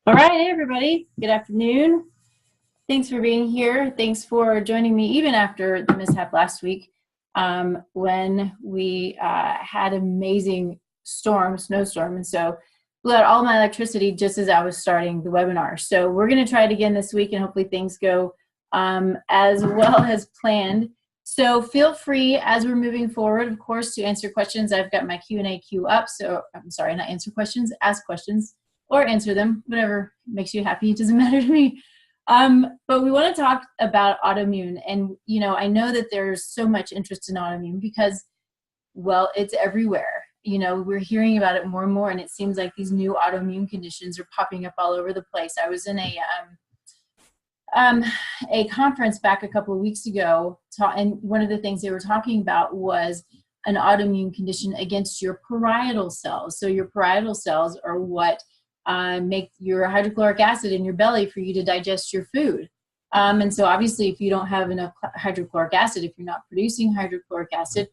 All right, hey everybody, good afternoon. Thanks for being here. Thanks for joining me even after the mishap last week when we had amazing snowstorm, and so blew out all my electricity just as I was starting the webinar. So we're going to try it again this week, and hopefully things go as well as planned. So feel free as we're moving forward, of course, to answer questions. I've got my Q&A queue up, so I'm sorry, not answer questions, ask questions. Or answer them, whatever makes you happy. It doesn't matter to me. But we want to talk about autoimmune. And, you know, I know that there's so much interest in autoimmune because, well, it's everywhere. You know, we're hearing about it more and more, and it seems like these new autoimmune conditions are popping up all over the place. I was in a conference back a couple of weeks ago, and one of the things they were talking about was an autoimmune condition against your parietal cells. So your parietal cells are what make your hydrochloric acid in your belly for you to digest your food. And so obviously if you don't have enough hydrochloric acid, if you're not producing hydrochloric acid,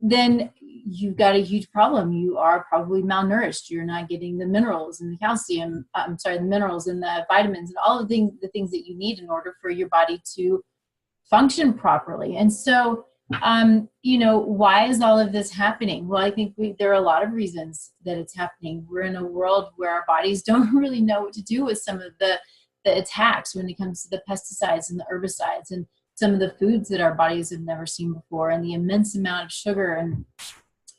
then you've got a huge problem. You are probably malnourished. You're not getting the minerals and the calcium, the minerals and the vitamins and all of the things that you need in order for your body to function properly. And so you know, why is all of this happening? Well, I think there are a lot of reasons that it's happening. We're in a world where our bodies don't really know what to do with some of the attacks when it comes to the pesticides and the herbicides and some of the foods that our bodies have never seen before, and the immense amount of sugar and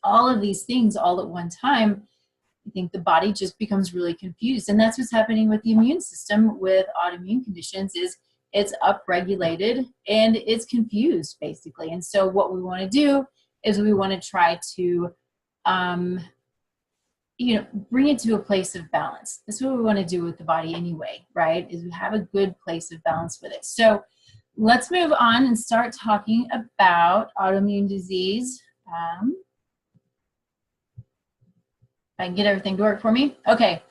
all of these things all at one time. I think the body just becomes really confused. And that's what's happening with the immune system with autoimmune conditions is it's upregulated and it's confused basically. And so what we want to do is we want to try to, you know, bring it to a place of balance. That's what we want to do with the body anyway, right? Is we have a good place of balance with it. So let's move on and start talking about autoimmune disease. If I can get everything to work for me. Okay.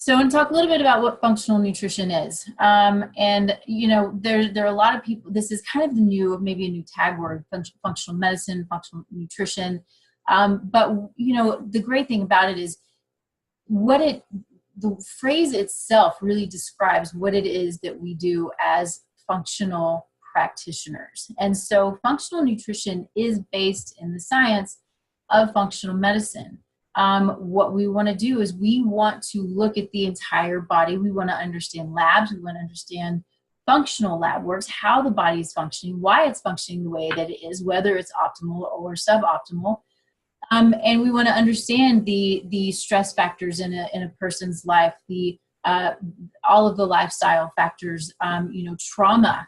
So I'm going to talk a little bit about what functional nutrition is. And, you know, there are a lot of people, this is kind of the new, maybe a new tag word, functional medicine, functional nutrition. But, you know, the great thing about it is the phrase itself really describes what it is that we do as functional practitioners. And so functional nutrition is based in the science of functional medicine. What we want to do is we want to look at the entire body. We want to understand labs. We want to understand functional lab works, how the body is functioning, why it's functioning the way that it is, whether it's optimal or suboptimal. And we want to understand the stress factors in a person's life, all of the lifestyle factors, you know, trauma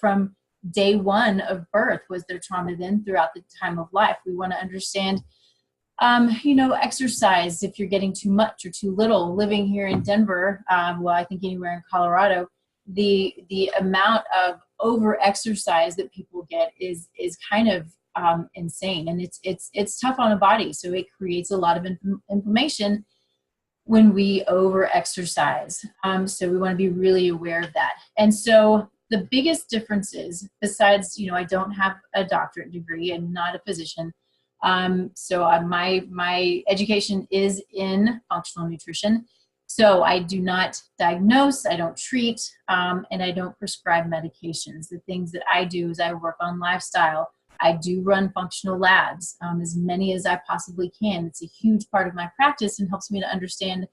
from day one of birth. Was there trauma then throughout the time of life? We want to understand you know, exercise, if you're getting too much or too little. Living here in Denver, well, I think anywhere in Colorado, the amount of over exercise that people get is kind of insane, and it's tough on the body. So it creates a lot of inflammation when we over exercise. So we want to be really aware of that. And so the biggest differences, besides, you know, I don't have a doctorate degree and not a physician. So my education is in functional nutrition. So I do not diagnose, I don't treat, and I don't prescribe medications. The things that I do is I work on lifestyle. I do run functional labs, as many as I possibly can. It's a huge part of my practice and helps me to understand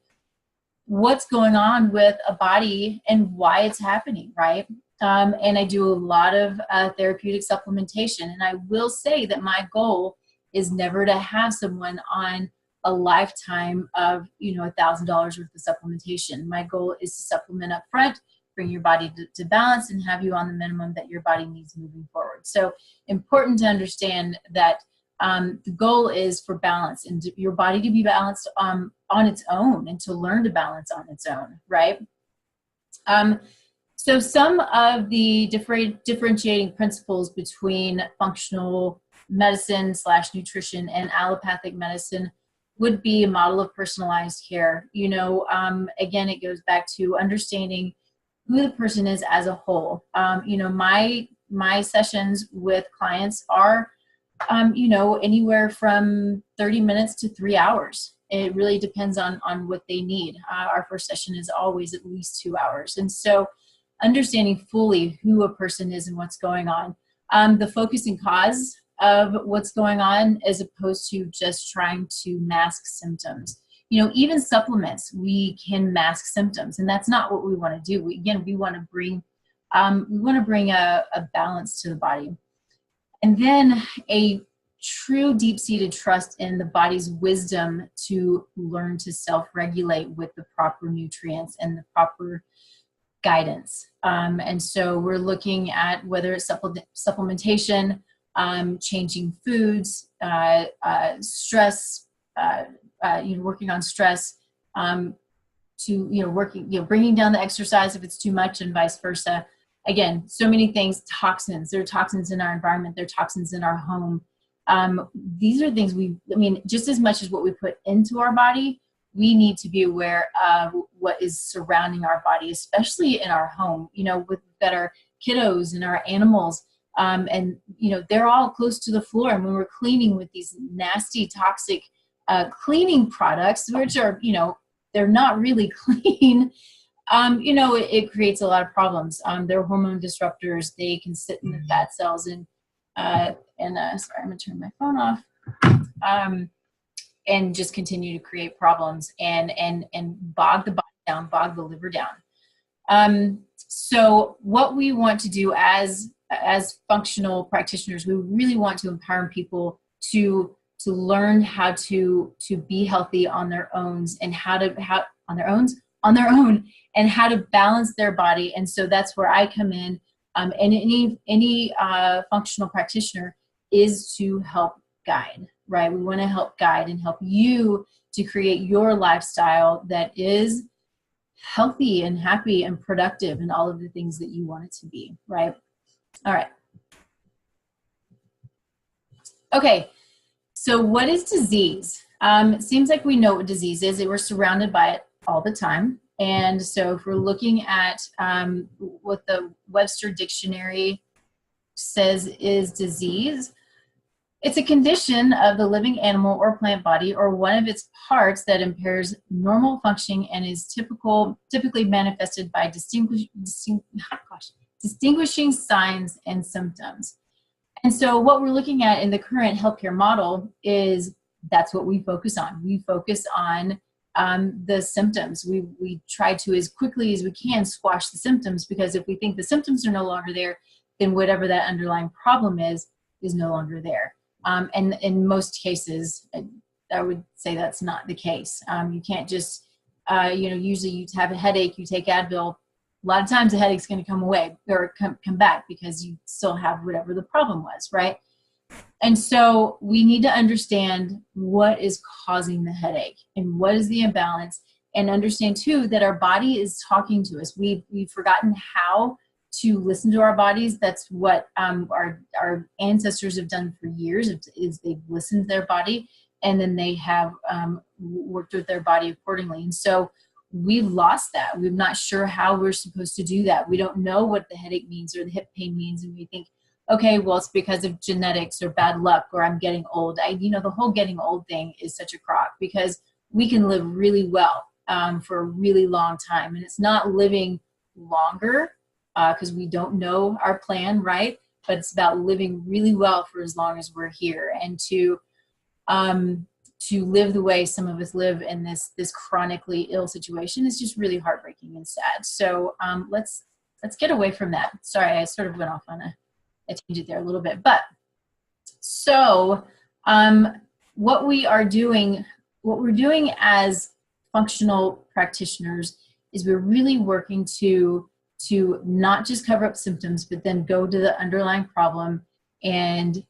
what's going on with a body and why it's happening, right? And I do a lot of therapeutic supplementation. And I will say that my goal is never to have someone on a lifetime of, you know, $1,000 worth of supplementation. My goal is to supplement up front, bring your body to balance, and have you on the minimum that your body needs moving forward. So important to understand that the goal is for balance and your body to be balanced on its own and to learn to balance on its own, right? So some of the differentiating principles between functional medicine / nutrition and allopathic medicine would be a model of personalized care. You know, again, it goes back to understanding who the person is as a whole. You know, my sessions with clients are, you know, anywhere from 30 minutes to 3 hours. It really depends on what they need. Our first session is always at least 2 hours. And so understanding fully who a person is and what's going on. The focus and cause of what's going on as opposed to just trying to mask symptoms. You know, even supplements, we can mask symptoms, and that's not what we want to do. We want to bring a balance to the body. And then a true deep-seated trust in the body's wisdom to learn to self-regulate with the proper nutrients and the proper guidance. And so we're looking at whether it's supplementation, changing foods, stress, working on stress, bringing down the exercise if it's too much, and vice versa. Again, so many things. Toxins. There are toxins in our environment. There are toxins in our home. These are things just as much as what we put into our body, we need to be aware of what is surrounding our body, especially in our home. You know, we've got our kiddos and our animals, and they're all close to the floor. And when we're cleaning with these nasty, toxic cleaning products, which are, they're not really clean, it creates a lot of problems. They're hormone disruptors. They can sit in the fat cells and sorry, I'm gonna turn my phone off, and just continue to create problems and bog the body down, bog the liver down. So what we want to do as functional practitioners, we really want to empower people to learn how to be healthy on their own, and how to balance their body. And so that's where I come in. And any functional practitioner is to help guide, right? We want to help guide and help you to create your lifestyle that is healthy and happy and productive and all of the things that you want it to be, right? All right. Okay, so what is disease? It seems like we know what disease is. We're surrounded by it all the time. And so if we're looking at what the Webster Dictionary says is disease, it's a condition of the living animal or plant body or one of its parts that impairs normal functioning and is typically manifested by distinguishing signs and symptoms. And so what we're looking at in the current healthcare model is that's what we focus on. We focus on the symptoms. We try to, as quickly as we can, squash the symptoms, because if we think the symptoms are no longer there, then whatever that underlying problem is no longer there. And in most cases, I would say that's not the case. You can't just, usually you have a headache, you take Advil. A lot of times the headache's going to come away or come back because you still have whatever the problem was, right? And so we need to understand what is causing the headache and what is the imbalance, and understand too that our body is talking to us. We've forgotten how to listen to our bodies. That's what our ancestors have done for years, is they've listened to their body, and then they have worked with their body accordingly. And so we've lost that. We're not sure how we're supposed to do that. We don't know what the headache means or the hip pain means, and we think, okay, well, it's because of genetics or bad luck, or I'm getting old. The whole getting old thing is such a crock, because we can live really well for a really long time. And it's not living longer because we don't know our plan, right? But it's about living really well for as long as we're here, and to live the way some of us live in this chronically ill situation is just really heartbreaking and sad. So let's get away from that. Sorry, I sort of went off on a tangent there a little bit. But so what we're doing as functional practitioners is we're really working to not just cover up symptoms, but then go to the underlying problem and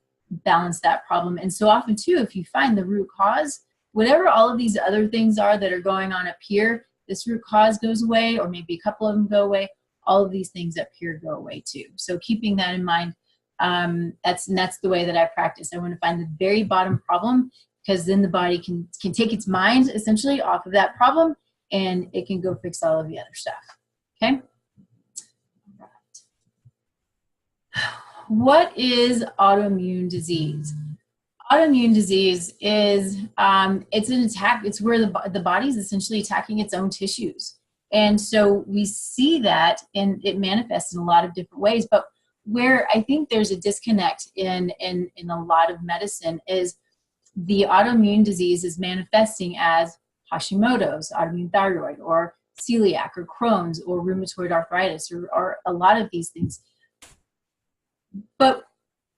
balance that problem. And so often too, if you find the root cause, whatever all of these other things are that are going on up here, this root cause goes away, or maybe a couple of them go away. All of these things up here go away too. So keeping that in mind, that's the way that I practice. I want to find the very bottom problem, because then the body can take its mind essentially off of that problem, and it can go fix all of the other stuff. Okay. What is autoimmune disease? Autoimmune disease is it's an attack. It's where the body is essentially attacking its own tissues, and so we see that, and it manifests in a lot of different ways. But where I think there's a disconnect in a lot of medicine is the autoimmune disease is manifesting as Hashimoto's, autoimmune thyroid, or celiac, or Crohn's, or rheumatoid arthritis, or a lot of these things. But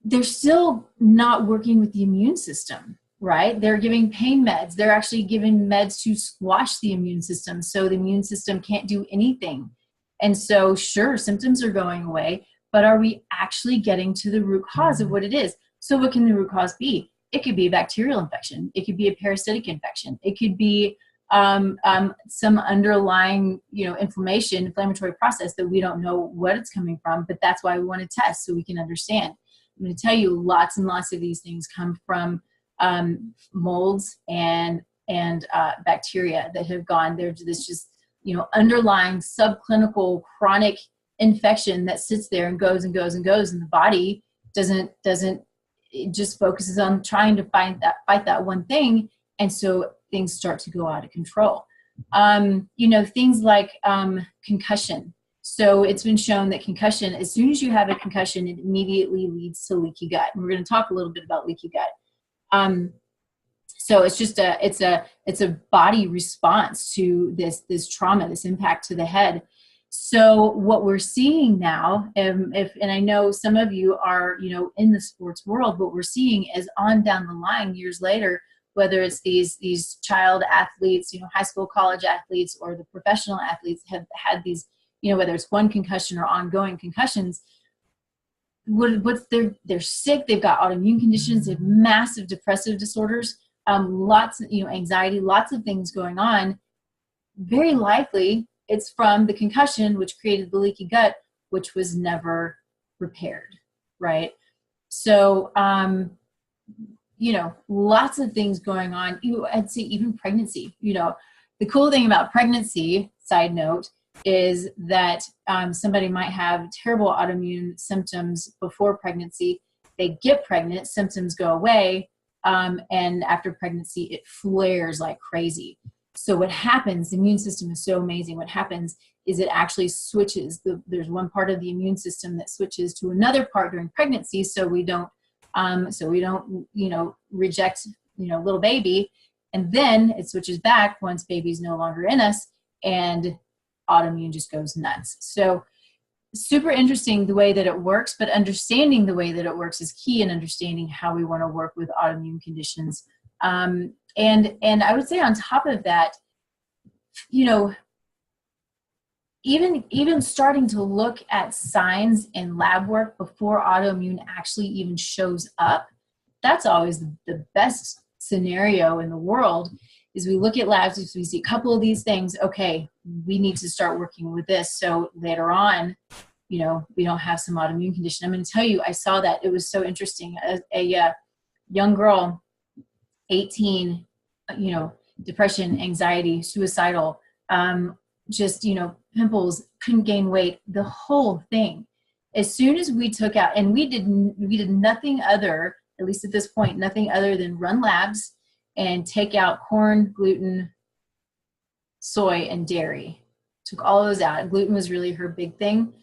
they're still not working with the immune system, right? They're giving pain meds. They're actually giving meds to squash the immune system, so the immune system can't do anything. And so, sure, symptoms are going away, but are we actually getting to the root cause of what it is? So what can the root cause be? It could be a bacterial infection. It could be a parasitic infection. It could be some underlying, inflammatory process that we don't know what it's coming from, but that's why we want to test, so we can understand. I'm going to tell you, lots and lots of these things come from molds and bacteria that have gone. There's this just, underlying subclinical chronic infection that sits there and goes and goes and goes, and the body doesn't, it just focuses on trying to fight that one thing, and so things start to go out of control. Things like concussion. So it's been shown that concussion, as soon as you have a concussion, it immediately leads to leaky gut. And we're going to talk a little bit about leaky gut. So it's just it's a body response to this trauma, this impact to the head. So what we're seeing now, and I know some of you are, in the sports world, what we're seeing is on down the line, years later, whether it's these child athletes, high school, college athletes, or the professional athletes have had these, whether it's one concussion or ongoing concussions, they're sick, they've got autoimmune conditions, they have massive depressive disorders, lots of, anxiety, lots of things going on. Very likely it's from the concussion, which created the leaky gut, which was never repaired, right? So, lots of things going on. I'd say even pregnancy, the cool thing about pregnancy, side note, is that somebody might have terrible autoimmune symptoms before pregnancy. They get pregnant, symptoms go away, and after pregnancy, it flares like crazy. So what happens, the immune system is so amazing. What happens is it actually switches. There's one part of the immune system that switches to another part during pregnancy, so we don't reject, little baby, and then it switches back once baby's no longer in us, and autoimmune just goes nuts. So super interesting the way that it works, but understanding the way that it works is key in understanding how we want to work with autoimmune conditions. And I would say on top of that, even starting to look at signs in lab work before autoimmune actually even shows up, that's always the best scenario in the world. Is we look at labs, if we see a couple of these things, okay, we need to start working with this, so later on, we don't have some autoimmune condition. I'm going to tell you, I saw that. It was so interesting. A young girl, 18, depression, anxiety, suicidal, just, pimples, couldn't gain weight, the whole thing. As soon as we took out, and we did nothing other, at least at this point, nothing other than run labs and take out corn, gluten, soy, and dairy. Took all of those out. Gluten was really her big thing.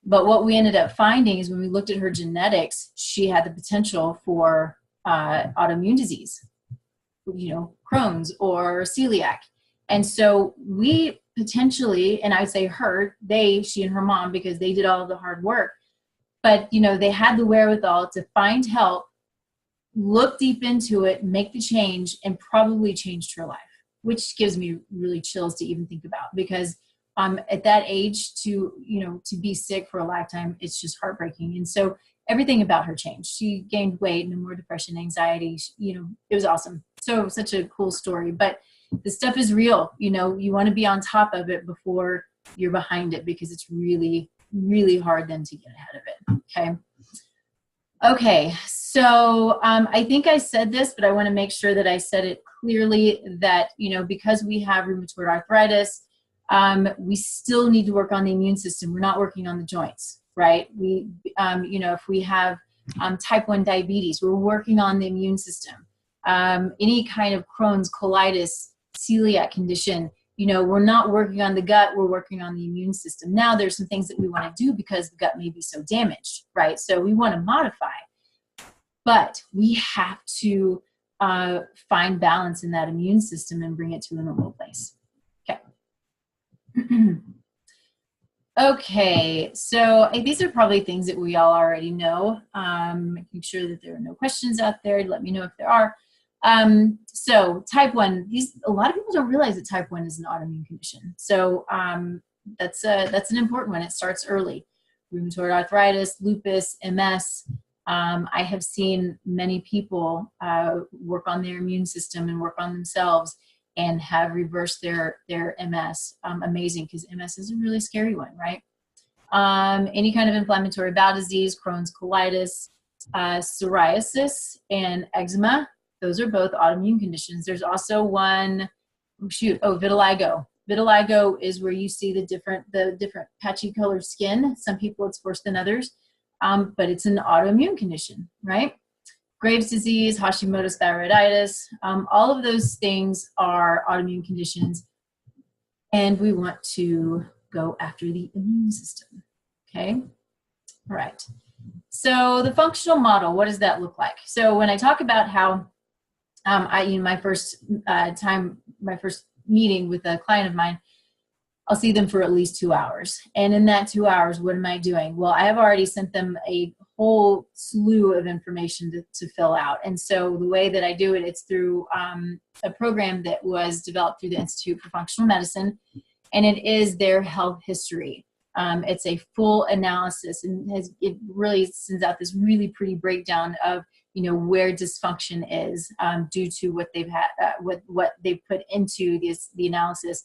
But what we ended up finding is when we looked at her genetics, she had the potential for autoimmune disease, Crohn's or celiac. And so we potentially, and I would say she and her mom, because they did all of the hard work, but they had the wherewithal to find help, look deep into it, make the change, and probably changed her life, which gives me really chills to even think about, because at that age to be sick for a lifetime, it's just heartbreaking. And so everything about her changed. She gained weight, no more depression, anxiety, it was awesome. So such a cool story, but the stuff is real. You want to be on top of it before you're behind it, because it's really, really hard then to get ahead of it. Okay. So I think I said this, but I want to make sure that I said it clearly that, because we have rheumatoid arthritis, we still need to work on the immune system. We're not working on the joints, right? If we have Type 1 diabetes, we're working on the immune system. Any kind of Crohn's, colitis, celiac condition, you know, we're not working on the gut, we're working on the immune system. Now there's some things that we want to do because the gut may be so damaged, right? So we want to modify, but we have to find balance in that immune system and bring it to a normal place. Okay. Okay, so these are probably things that we all already know. Making sure that there are no questions out there. Let me know if there are. So type 1, a lot of people don't realize that type 1 is an autoimmune condition. So that's an important one. It starts early. Rheumatoid arthritis, lupus, MS. I have seen many people work on their immune system and work on themselves and have reversed their MS. Amazing, because MS is a really scary one, right? Any kind of inflammatory bowel disease, Crohn's, colitis, psoriasis, and eczema. Those are both autoimmune conditions. There's also one, vitiligo. Vitiligo is where you see the different patchy colored skin. Some people it's worse than others, but it's an autoimmune condition, right? Graves' disease, Hashimoto's thyroiditis, all of those things are autoimmune conditions, and we want to go after the immune system, okay? All right, so the functional model, what does that look like? So when I talk about how my first meeting with a client of mine, I'll see them for at least 2 hours. And in that 2 hours, what am I doing? Well, I have already sent them a whole slew of information to fill out. And so the way that I do it, it's through a program that was developed through the Institute for Functional Medicine, and it is their health history. It's a full analysis, and it really sends out this really pretty breakdown of, you know, where dysfunction is due to what they've had, what they've put into the analysis.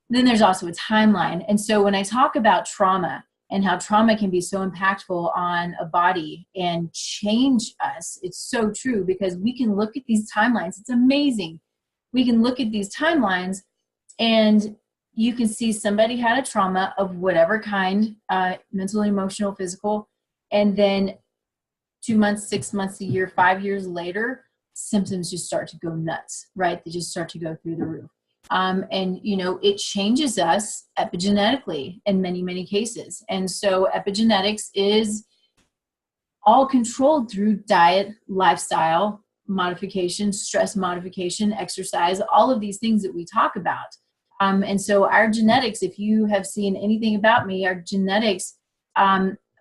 Then there's also a timeline. And so when I talk about trauma and how trauma can be so impactful on a body and change us, it's so true, because we can look at these timelines. It's amazing. We can look at these timelines and you can see somebody had a trauma of whatever kind, mental, emotional, physical, and then 2 months, 6 months, a year, 5 years later, symptoms just start to go nuts, right? They just start to go through the roof. And, you know, it changes us epigenetically in many, many cases. And so epigenetics is all controlled through diet, lifestyle modification, stress modification, exercise, all of these things that we talk about. And so our genetics, if you have seen anything about me, our genetics,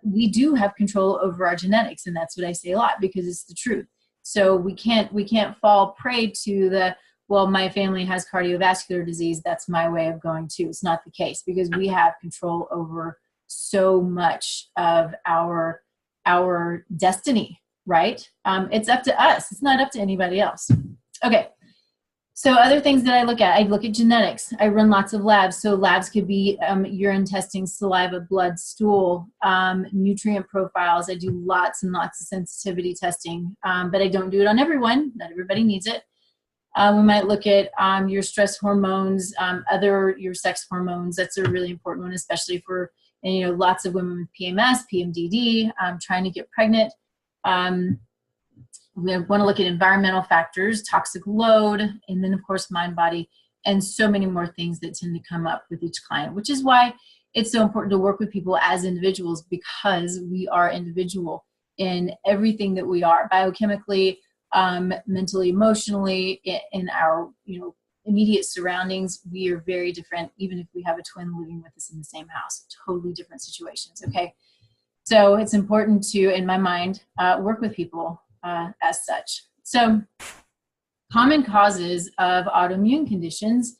we do have control over our genetics. And that's what I say a lot, because it's the truth. So we can't fall prey to the, well, my family has cardiovascular disease, that's my way of going too. It's not the case, because we have control over so much of our destiny, right? It's up to us. It's not up to anybody else. Okay. So other things that I look at genetics. I run lots of labs. So labs could be urine testing, saliva, blood, stool, nutrient profiles. I do lots and lots of sensitivity testing, but I don't do it on everyone. Not everybody needs it. We might look at your stress hormones, your sex hormones. That's a really important one, especially for, you know, lots of women with PMS, PMDD, trying to get pregnant. We want to look at environmental factors, toxic load, and then of course mind, body, and so many more things that tend to come up with each client, which is why it's so important to work with people as individuals, because we are individual in everything that we are, biochemically, mentally, emotionally, in our, you know, immediate surroundings. We are very different, even if we have a twin living with us in the same house. Totally different situations. Okay, so it's important to, in my mind, work with people as such. So common causes of autoimmune conditions.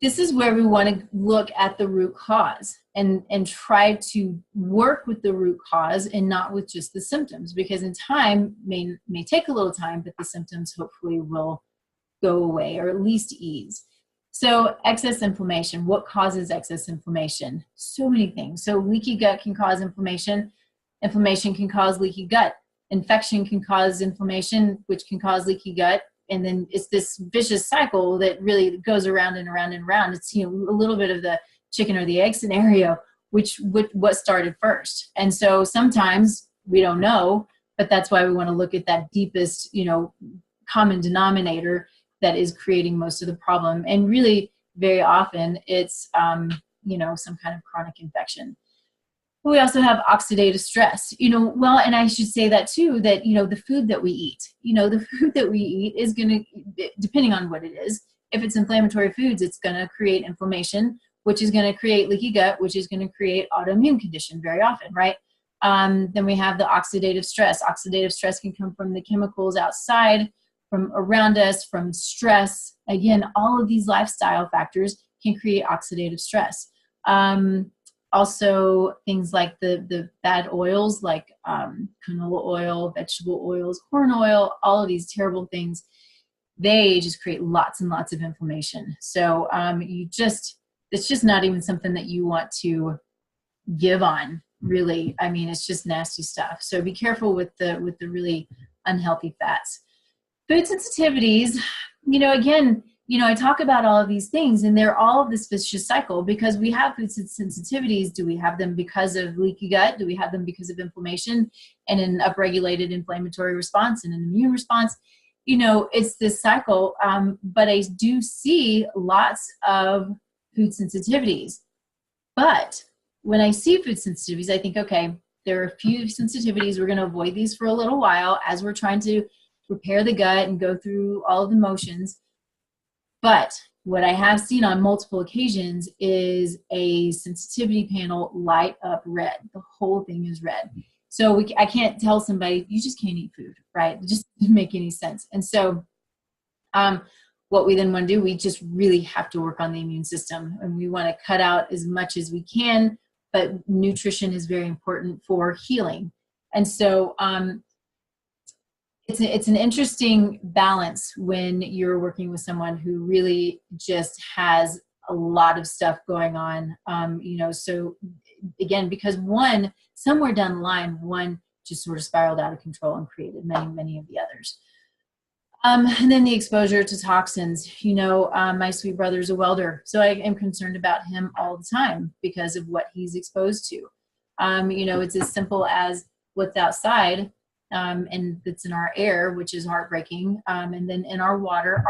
This is where we want to look at the root cause and try to work with the root cause and not with just the symptoms, because in time may take a little time, but the symptoms hopefully will go away or at least ease. So excess inflammation. What causes excess inflammation? So many things. So leaky gut can cause inflammation. Inflammation can cause leaky gut. Infection can cause inflammation, which can cause leaky gut. And then it's this vicious cycle that really goes around and around and around. It's, you know, a little bit of the chicken or the egg scenario, what started first. And so sometimes We don't know, but that's why we want to look at that deepest, you know, common denominator that is creating most of the problem. And really, very often, it's, you know, some kind of chronic infection. We also have oxidative stress, you know, well, and I should say that too, that, you know, the food that we eat, you know, the food that we eat is going to, depending on what it is, if it's inflammatory foods, it's going to create inflammation, which is going to create leaky gut, which is going to create autoimmune condition very often, right? Then we have the oxidative stress. Oxidative stress can come from the chemicals outside, from around us, from stress. Again, all of these lifestyle factors can create oxidative stress. Also, things like the bad oils, like canola oil, vegetable oils, corn oil, all of these terrible things, they just create lots and lots of inflammation. So it's just not even something that you want to give on, really. I mean, it's just nasty stuff. So be careful with the really unhealthy fats. Food sensitivities, you know, again, you know, I talk about all of these things, and they're all of this vicious cycle because we have food sensitivities. Do we have them because of leaky gut? Do we have them because of inflammation and an upregulated inflammatory response and an immune response? You know, it's this cycle, but I do see lots of food sensitivities. But when I see food sensitivities, I think, okay, there are a few sensitivities. We're going to avoid these for a little while as we're trying to repair the gut and go through all of the motions. But what I have seen on multiple occasions is a sensitivity panel light up red. The whole thing is red. So I can't tell somebody, you just can't eat food, right? It just doesn't make any sense. And so what we then want to do, we just really have to work on the immune system. And we want to cut out as much as we can, but nutrition is very important for healing. And so it's an interesting balance when you're working with someone who really just has a lot of stuff going on. You know, so again, because somewhere down the line, one just sort of spiraled out of control and created many, many of the others. And then the exposure to toxins. You know, my sweet brother's a welder, so I am concerned about him all the time because of what he's exposed to. You know, it's as simple as what's outside, and that's in our air, which is heartbreaking. And then in our water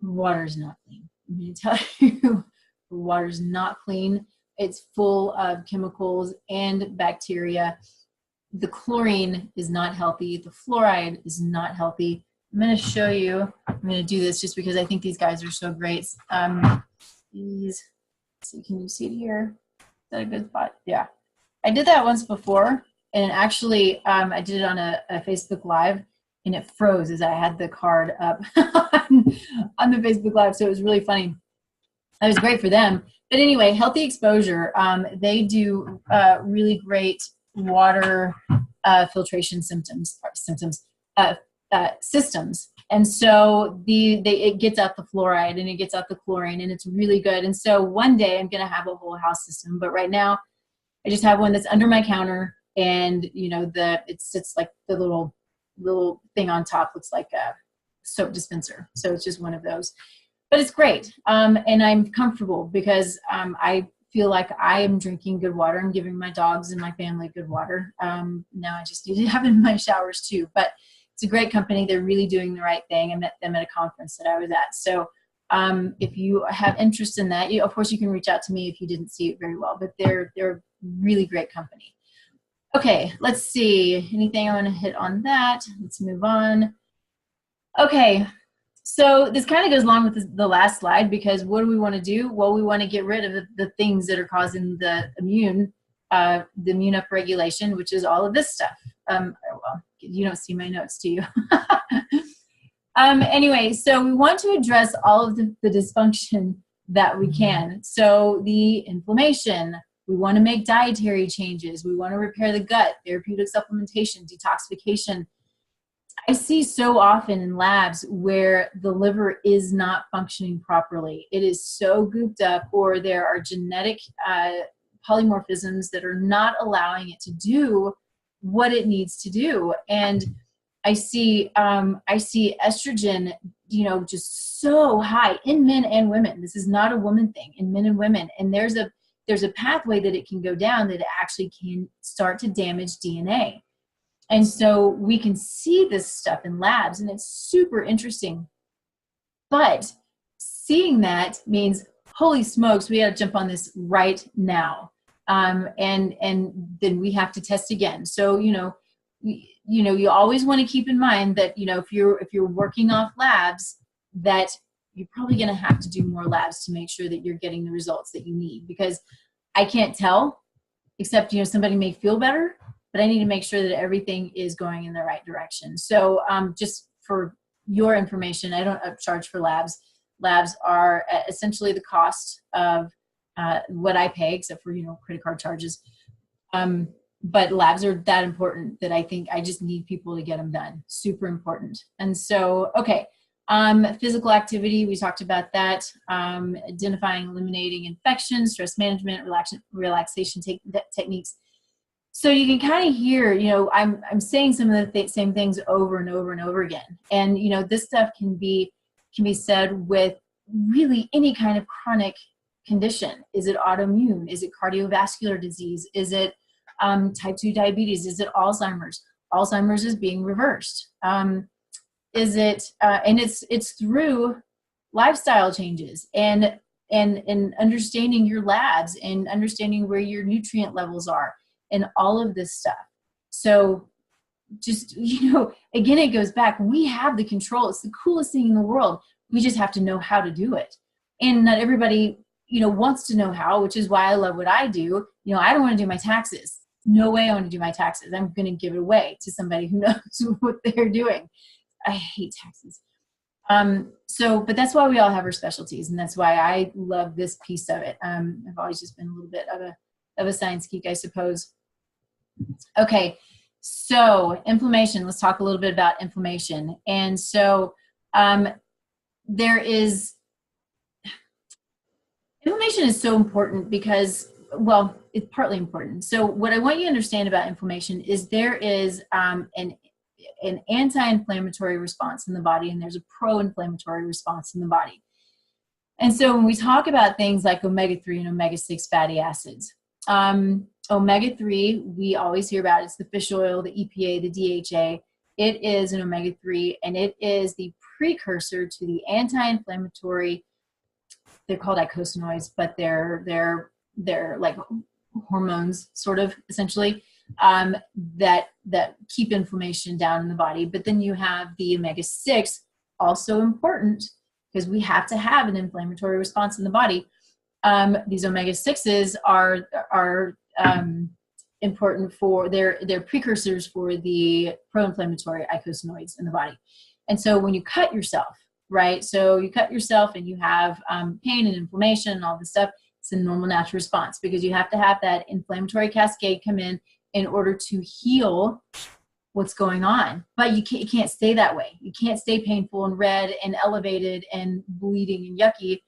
is not clean. I'm going to tell you, the water's not clean. It's full of chemicals and bacteria. The chlorine is not healthy. The fluoride is not healthy. I'm going to show you, I'm going to do this just because I think these guys are so great. These, see, can you see it here? Is that a good spot? Yeah. I did that once before, and actually I did it on a Facebook Live, and it froze as I had the card up on the Facebook Live, so it was really funny. That was great for them. But anyway, healthy exposure, they do really great water filtration systems. And so it gets out the fluoride and it gets out the chlorine, and it's really good. And so one day I'm going to have a whole house system, but right now I just have one that's under my counter, and you know, it sits like the little thing on top looks like a soap dispenser. So it's just one of those, but it's great. And I'm comfortable because I feel like I am drinking good water. I'm giving my dogs and my family good water. Now I just need to have it in my showers too, but it's a great company. They're really doing the right thing. I met them at a conference that I was at. So if you have interest in that, of course you can reach out to me if you didn't see it very well, but they're a really great company. Okay, let's see. Anything I want to hit on that? Let's move on. Okay, so this kind of goes along with the last slide, because what do we want to do? Well, we want to get rid of the things that are causing the immune upregulation, which is all of this stuff. Well, you don't see my notes, do you? Anyway, so we want to address all of the dysfunction that we can. So the inflammation, we want to make dietary changes. We want to repair the gut, therapeutic supplementation, detoxification. I see so often in labs where the liver is not functioning properly. It is so gooped up, or there are genetic polymorphisms that are not allowing it to do what it needs to do. And I see estrogen, you know, just so high in men and women. This is not a woman thing, in men and women. And there's a there's a pathway that it can go down that it actually can start to damage DNA. And so we can see this stuff in labs, and it's super interesting. But seeing that means, holy smokes, we got to jump on this right now. And then we have to test again. So, you always want to keep in mind that, if you're working off labs, that you're probably going to have to do more labs to make sure that you're getting the results that you need, because I can't tell, except, somebody may feel better, but I need to make sure that everything is going in the right direction. So just for your information, I don't upcharge for labs. Labs are essentially the cost of what I pay, except for, credit card charges. But labs are that important that I think I just need people to get them done. Super important. And so, okay. Physical activity, we talked about that. Identifying, eliminating infections, stress management, relaxation techniques. So you can kind of hear, I'm saying some of the same things over and over and over again. And, this stuff can be said with really any kind of chronic condition. Is it autoimmune? Is it cardiovascular disease? Is it type 2 diabetes? Is it Alzheimer's? Alzheimer's is being reversed. Is it, and it's through lifestyle changes and understanding your labs and understanding where your nutrient levels are and all of this stuff. So just, again, it goes back, we have the control. It's the coolest thing in the world. We just have to know how to do it. And not everybody, wants to know how, which is why I love what I do. I don't want to do my taxes. No way I want to do my taxes. I'm going to give it away to somebody who knows what they're doing. I hate taxes. But that's why we all have our specialties, and that's why I love this piece of it. I've always just been a little bit of a science geek, I suppose. Okay, so inflammation. Let's talk a little bit about inflammation. And so inflammation is so important because, well, it's partly important. So what I want you to understand about inflammation is there is an anti-inflammatory response in the body, and there's a pro-inflammatory response in the body. And so when we talk about things like omega-3 and omega-6 fatty acids, omega-3, we always hear about, it's the fish oil, the EPA, the DHA. It is an omega-3, and it is the precursor to the anti-inflammatory, they're called eicosanoids, but they're like hormones, sort of, essentially, that keep inflammation down in the body. But then you have the omega-6, also important because we have to have an inflammatory response in the body. These omega-6s are important for they're precursors for the pro-inflammatory eicosanoids in the body. And so when you cut yourself, right? So you cut yourself and you have pain and inflammation and all this stuff. It's a normal natural response because you have to have that inflammatory cascade come in order to heal what's going on. But you can't stay that way. You can't stay painful and red and elevated and bleeding and yucky.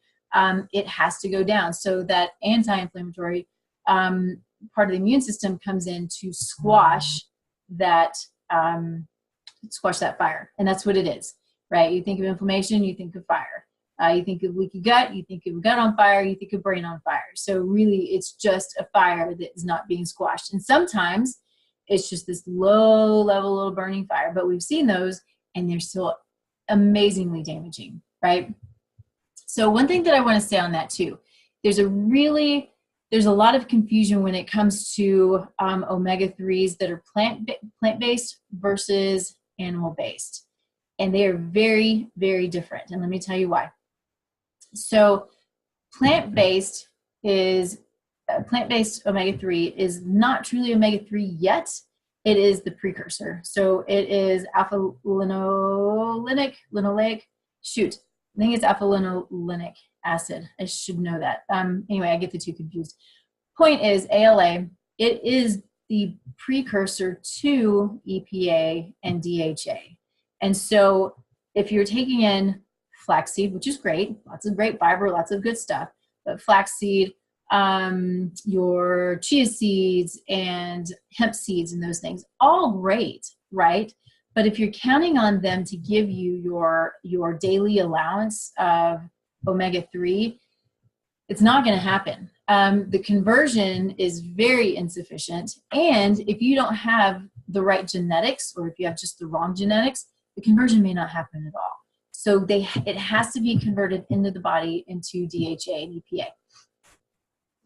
It has to go down. So that anti-inflammatory part of the immune system comes in to squash that fire. And that's what it is, right? You think of inflammation, you think of fire. You think of leaky gut, you think of gut on fire, you think of brain on fire. So really, it's just a fire that is not being squashed. And sometimes it's just this low-level little burning fire, but we've seen those, and they're still amazingly damaging, right? So one thing that I want to say on that too, there's a lot of confusion when it comes to omega-3s that are plant-based versus animal-based. And they are very, very different. And let me tell you why. So plant-based omega-3 is not truly omega-3 yet. It is the precursor. So it is alpha-linoleic, I think it's alpha-linolenic acid. I should know that. Anyway, I get the two confused. Point is, ALA, it is the precursor to EPA and DHA. And so if you're taking in flaxseed, which is great, lots of great fiber, lots of good stuff, but flaxseed, your chia seeds and hemp seeds and those things, all great, right? But if you're counting on them to give you your daily allowance of omega-3, It's not going to happen. The conversion is very insufficient. And if you don't have the right genetics, or if you have just the wrong genetics, the conversion may not happen at all. So it has to be converted into the body into DHA and EPA.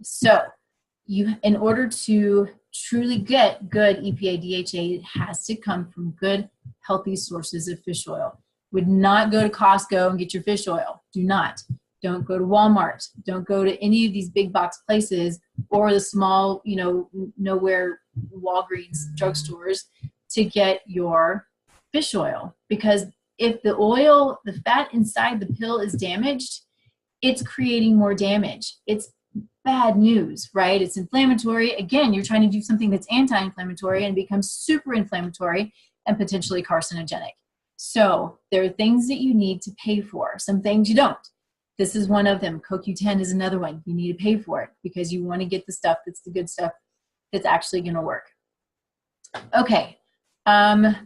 So in order to truly get good EPA, DHA, it has to come from good, healthy sources of fish oil. Would not go to Costco and get your fish oil. Do not. Don't go to Walmart. Don't go to any of these big box places or the small, nowhere Walgreens drugstores to get your fish oil. Because if the oil, the fat inside the pill is damaged, it's creating more damage. It's bad news, right? It's inflammatory. Again, you're trying to do something that's anti-inflammatory and becomes super inflammatory and potentially carcinogenic. So there are things that you need to pay for. Some things you don't. This is one of them. CoQ10 is another one. You need to pay for it because you want to get the stuff that's the good stuff that's actually going to work. Okay. Where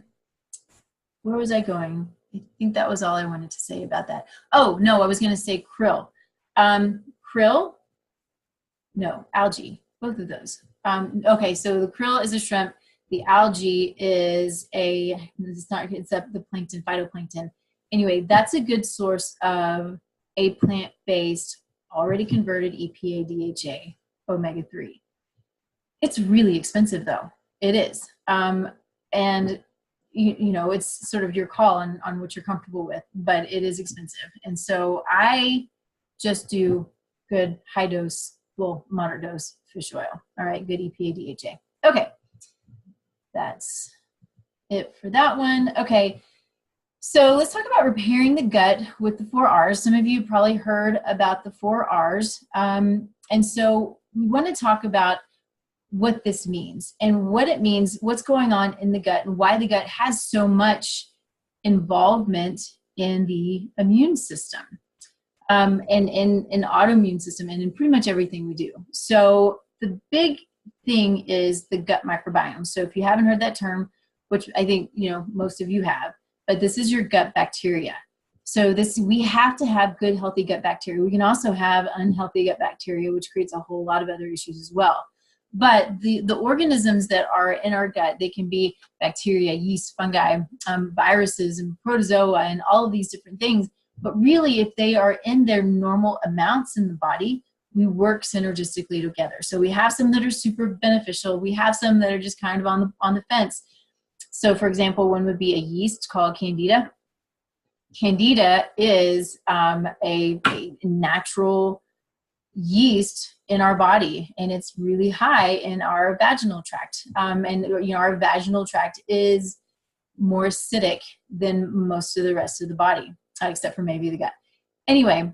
was I going? I think that was all I wanted to say about that. Oh, no, I was going to say krill. Krill? No, algae. Both of those. Okay, so the krill is a shrimp. The algae is the plankton, phytoplankton. Anyway, that's a good source of a plant-based, already converted EPA, DHA, omega-3. It's really expensive though. It is. And it's sort of your call on what you're comfortable with, but it is expensive. And so I just do good high dose, well, moderate dose fish oil. All right, good EPA, DHA. Okay, that's it for that one. Okay, so let's talk about repairing the gut with the 4 R's. Some of you probably heard about the 4 R's. And so we want to talk about what this means and what it means, what's going on in the gut and why the gut has so much involvement in the immune system and in autoimmune system and in pretty much everything we do. So the big thing is the gut microbiome. So if you haven't heard that term, which I think most of you have, but this is your gut bacteria. So we have to have good, healthy gut bacteria. We can also have unhealthy gut bacteria, which creates a whole lot of other issues as well. But the organisms that are in our gut, they can be bacteria, yeast, fungi, viruses, and protozoa, and all of these different things. But really, if they are in their normal amounts in the body, we work synergistically together. So we have some that are super beneficial. We have some that are just kind of on the fence. So for example, one would be a yeast called Candida. Candida is a natural yeast in our body, and it's really high in our vaginal tract. Our vaginal tract is more acidic than most of the rest of the body, except for maybe the gut. Anyway,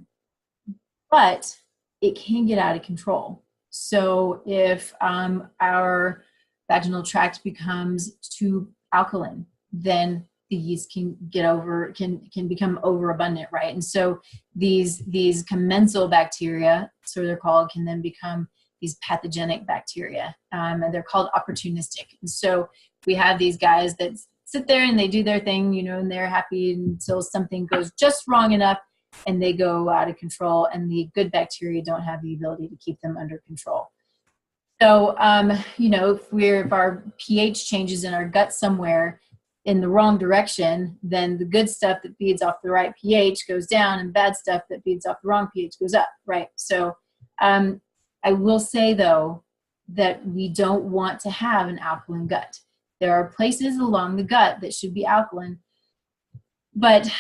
but it can get out of control. So if our vaginal tract becomes too alkaline, then the yeast can become overabundant, right? And so these commensal bacteria, so they're called, can then become these pathogenic bacteria, and they're called opportunistic. And so we have these guys that sit there and they do their thing, and they're happy until something goes just wrong enough and they go out of control, and the good bacteria don't have the ability to keep them under control. So, if our pH changes in our gut somewhere in the wrong direction, then the good stuff that feeds off the right pH goes down, and bad stuff that feeds off the wrong pH goes up, right? So I will say, though, that we don't want to have an alkaline gut. There are places along the gut that should be alkaline, but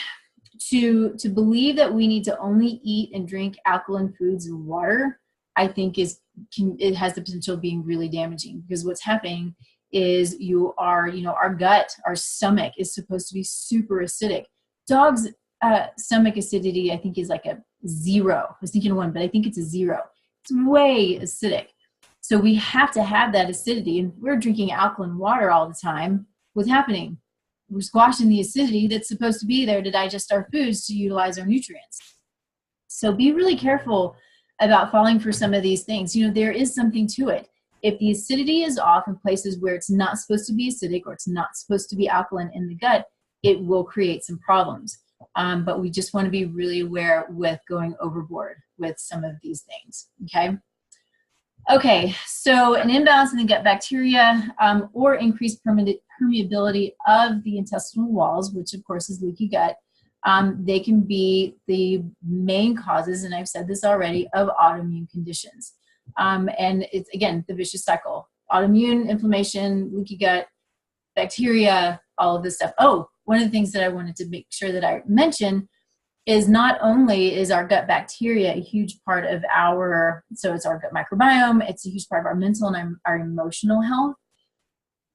to believe that we need to only eat and drink alkaline foods and water, I think it has the potential of being really damaging, because what's happening is our gut, our stomach is supposed to be super acidic. Dogs' stomach acidity, I think, is like a 0. I was thinking 1, but I think it's a 0. It's way acidic. So we have to have that acidity. And if we're drinking alkaline water all the time, what's happening? We're squashing the acidity that's supposed to be there to digest our foods, to utilize our nutrients. So be really careful about falling for some of these things. There is something to it. If the acidity is off in places where it's not supposed to be acidic, or it's not supposed to be alkaline in the gut, it will create some problems. But we just want to be really aware with going overboard with some of these things, okay? Okay, so an imbalance in the gut bacteria or increased permeability of the intestinal walls, which of course is leaky gut, they can be the main causes, and I've said this already, of autoimmune conditions. And it's, again, the vicious cycle. Autoimmune, inflammation, leaky gut, bacteria, all of this stuff. Oh, one of the things that I wanted to make sure that I mention is not only is our gut bacteria a huge part of our, so it's our gut microbiome, it's a huge part of our mental and our emotional health.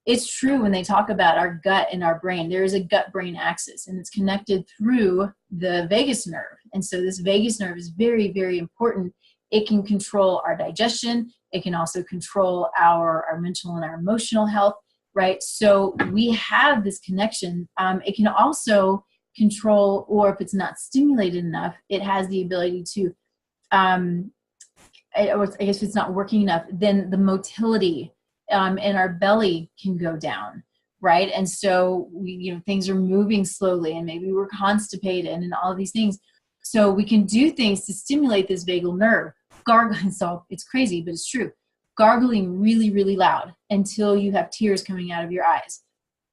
It's true when they talk about our gut and our brain, there is a gut-brain axis, and it's connected through the vagus nerve. And so this vagus nerve is very, very important. It can control our digestion. It can also control our mental and our emotional health, right? So we have this connection. It can also control, or if it's not stimulated enough, it has the ability to, I guess if it's not working enough, then the motility in our belly can go down, right? And so we, things are moving slowly, and maybe we're constipated and all of these things. So we can do things to stimulate this vagal nerve. Gargling, so it's crazy, but it's true. Gargling really, really loud until you have tears coming out of your eyes.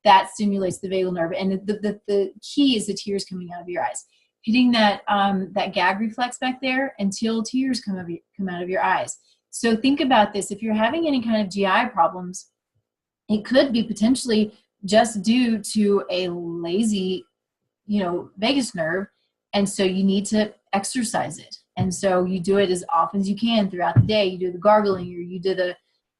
That stimulates the vagal nerve. And the key is the tears coming out of your eyes. Hitting that, that gag reflex back there until tears come out of your eyes. So think about this. If you're having any kind of GI problems, it could be potentially just due to a lazy, vagus nerve. And so you need to exercise it. And so you do it as often as you can throughout the day. You do the gargling, or you do the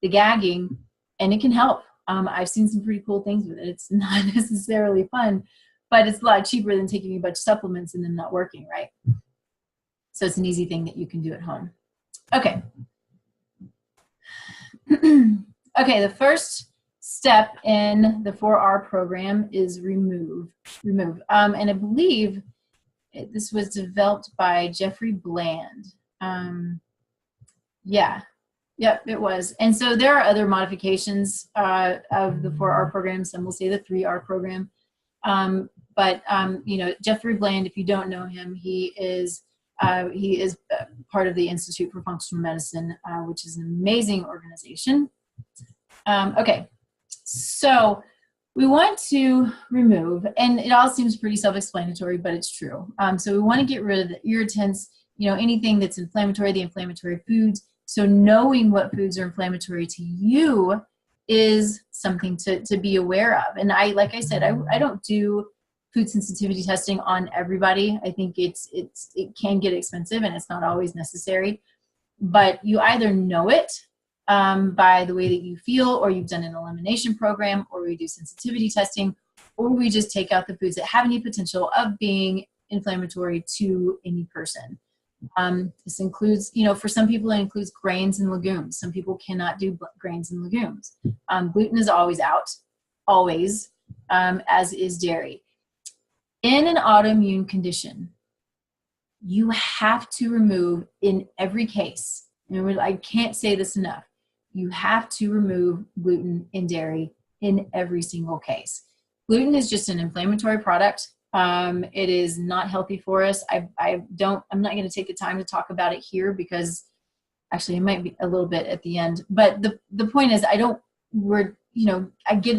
gagging, and it can help. I've seen some pretty cool things with it. It's not necessarily fun, but it's a lot cheaper than taking a bunch of supplements and then not working, right? So it's an easy thing that you can do at home. Okay. Okay, the first step in the 4R program is remove. And I believe this was developed by Jeffrey Bland. Yep, it was. And so there are other modifications of the 4R program. Some will say the 3R program. Jeffrey Bland, if you don't know him, he is part of the Institute for Functional Medicine, which is an amazing organization. Okay, so we want to remove, and it all seems pretty self-explanatory, but it's true. So we want to get rid of the irritants, anything that's inflammatory, the inflammatory foods. So knowing what foods are inflammatory to you is something to be aware of. And like I said, I don't do food sensitivity testing on everybody. I think it can get expensive, and it's not always necessary. But you either know it by the way that you feel, or you've done an elimination program, or we do sensitivity testing, or we just take out the foods that have any potential of being inflammatory to any person. This includes, for some people it includes grains and legumes. Some people cannot do grains and legumes. Gluten is always out, always, as is dairy. In an autoimmune condition, you have to remove, in every case, and I can't say this enough, you have to remove gluten and dairy in every single case. Gluten is just an inflammatory product. It is not healthy for us. I'm not going to take the time to talk about it here, because actually it might be a little bit at the end, but the point is, I get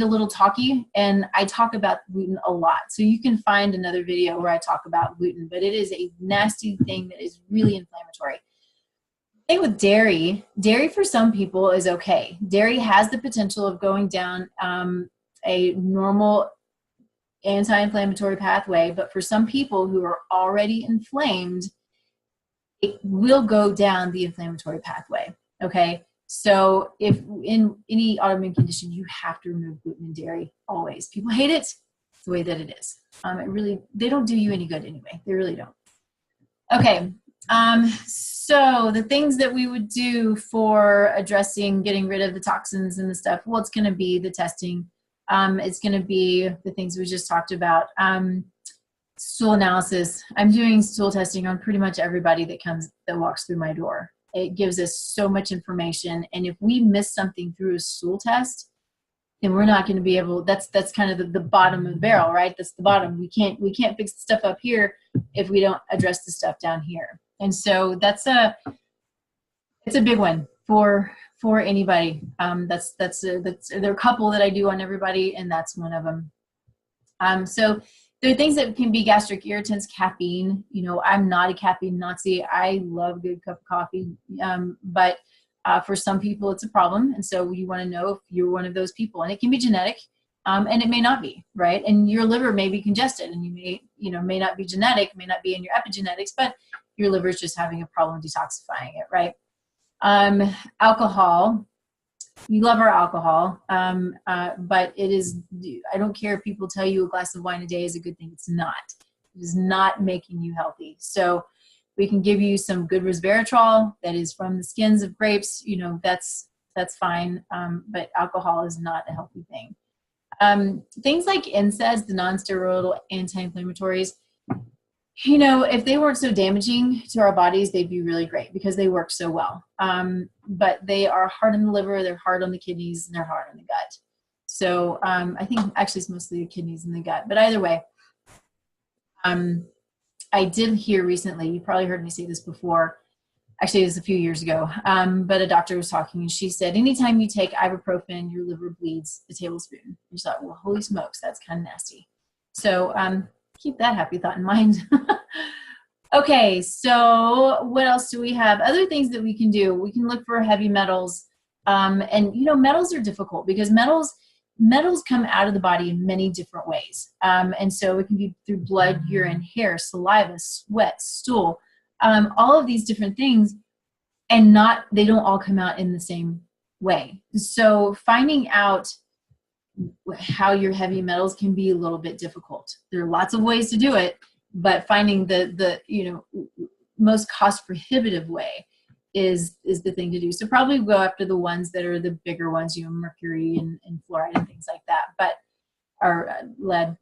a little talky, and I talk about gluten a lot. So you can find another video where I talk about gluten, but it is a nasty thing that is really inflammatory. Thing with dairy for some people is okay. Dairy has the potential of going down a normal anti-inflammatory pathway, but for some people who are already inflamed, it will go down the inflammatory pathway, okay? So if in any autoimmune condition, you have to remove gluten and dairy, always. People hate it. It's the way that it is. They don't do you any good anyway. They really don't. Okay, so the things that we would do for addressing, getting rid of the toxins and the stuff, well, it's going to be the testing. It's going to be the things we just talked about. Stool analysis. I'm doing stool testing on pretty much everybody that walks through my door. It gives us so much information. And if we miss something through a stool test, then we're not going to be able, that's kind of the bottom of the barrel, right? That's the bottom. We can't fix the stuff up here if we don't address the stuff down here. And so it's a big one for anybody. There are a couple that I do on everybody, and that's one of them. So there are things that can be gastric irritants. Caffeine, you know, I'm not a caffeine Nazi. I love a good cup of coffee, but for some people it's a problem. And so you want to know if you're one of those people, and it can be genetic, and it may not be, right? And your liver may be congested, and may not be genetic, may not be in your epigenetics, but your liver is just having a problem detoxifying it, right? Alcohol, we love our alcohol, but it is, I don't care if people tell you a glass of wine a day is a good thing. It's not. It is not making you healthy. So we can give you some good resveratrol that is from the skins of grapes. You know, that's fine, but alcohol is not a healthy thing. Things like NSAIDs, the non-steroidal anti-inflammatories, you know, if they weren't so damaging to our bodies, they'd be really great because they work so well. But they are hard on the liver, they're hard on the kidneys, and they're hard on the gut. So I think actually it's mostly the kidneys and the gut. But either way, I did hear recently, you probably heard me say this before, actually it was a few years ago, but a doctor was talking and she said, anytime you take ibuprofen, your liver bleeds a tablespoon. And you thought, well, holy smokes, that's kind of nasty. So keep that happy thought in mind. Okay, so what else do we have? Other things that we can do. We can look for heavy metals. And, you know, metals are difficult because metals come out of the body in many different ways. And so it can be through blood, urine, hair, saliva, sweat, stool, all of these different things, and they don't all come out in the same way. So finding out how your heavy metals can be a little bit difficult. There are lots of ways to do it, but finding the most cost prohibitive way is the thing to do. So probably go after the ones that are the bigger ones, you know, mercury and fluoride and things like that, but or lead.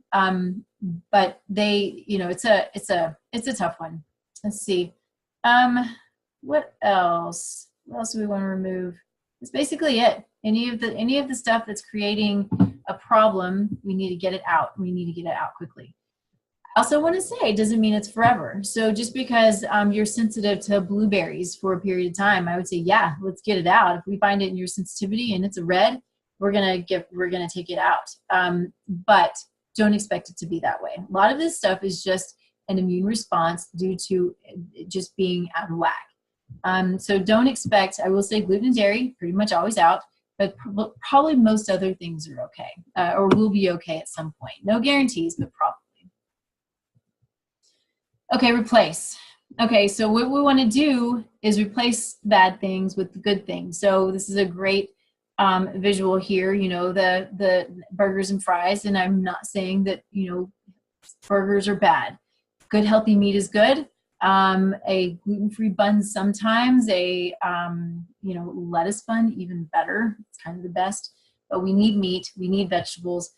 But they, you know, it's a tough one. Let's see. What else? What else do we want to remove? That's basically it. Any of the stuff that's creating a problem, we need to get it out. We need to get it out quickly. I also want to say it doesn't mean it's forever. So just because you're sensitive to blueberries for a period of time, I would say, yeah, let's get it out. If we find it in your sensitivity and it's a red, we're gonna take it out. But don't expect it to be that way. A lot of this stuff is just an immune response due to just being out of whack. So don't expect, I will say gluten and dairy, pretty much always out, but probably most other things are okay, or will be okay at some point. No guarantees, but probably. Okay, replace. Okay, so what we want to do is replace bad things with the good things. So this is a great visual here, you know, the burgers and fries, and I'm not saying that, you know, burgers are bad. Good healthy meat is good. A gluten-free bun sometimes, a you know, lettuce bun even better. It's kind of the best. But we need meat, we need vegetables.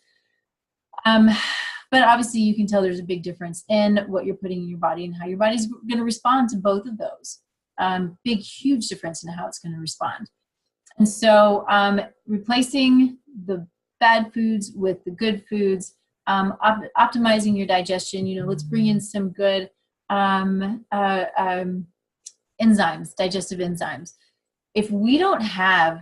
But obviously you can tell there's a big difference in what you're putting in your body and how your body's going to respond to both of those. Big, huge difference in how it's going to respond. And so replacing the bad foods with the good foods, optimizing your digestion, you know, let's bring in some good enzymes, digestive enzymes. If we don't have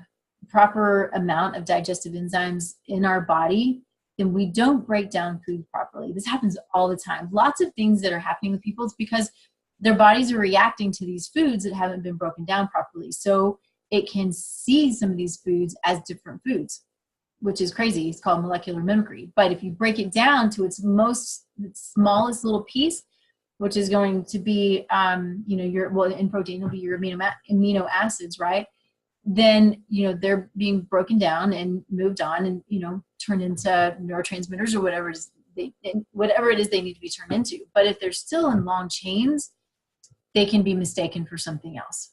proper amount of digestive enzymes in our body, then we don't break down food properly. This happens all the time. Lots of things that are happening with people, it's because their bodies are reacting to these foods that haven't been broken down properly. So it can see some of these foods as different foods, which is crazy. It's called molecular mimicry. But if you break it down to its smallest little piece, which is going to be, you know, in protein, it'll be your amino acids, right? Then, you know, they're being broken down and moved on and, you know, turned into neurotransmitters or whatever it is they need to be turned into. But if they're still in long chains, they can be mistaken for something else.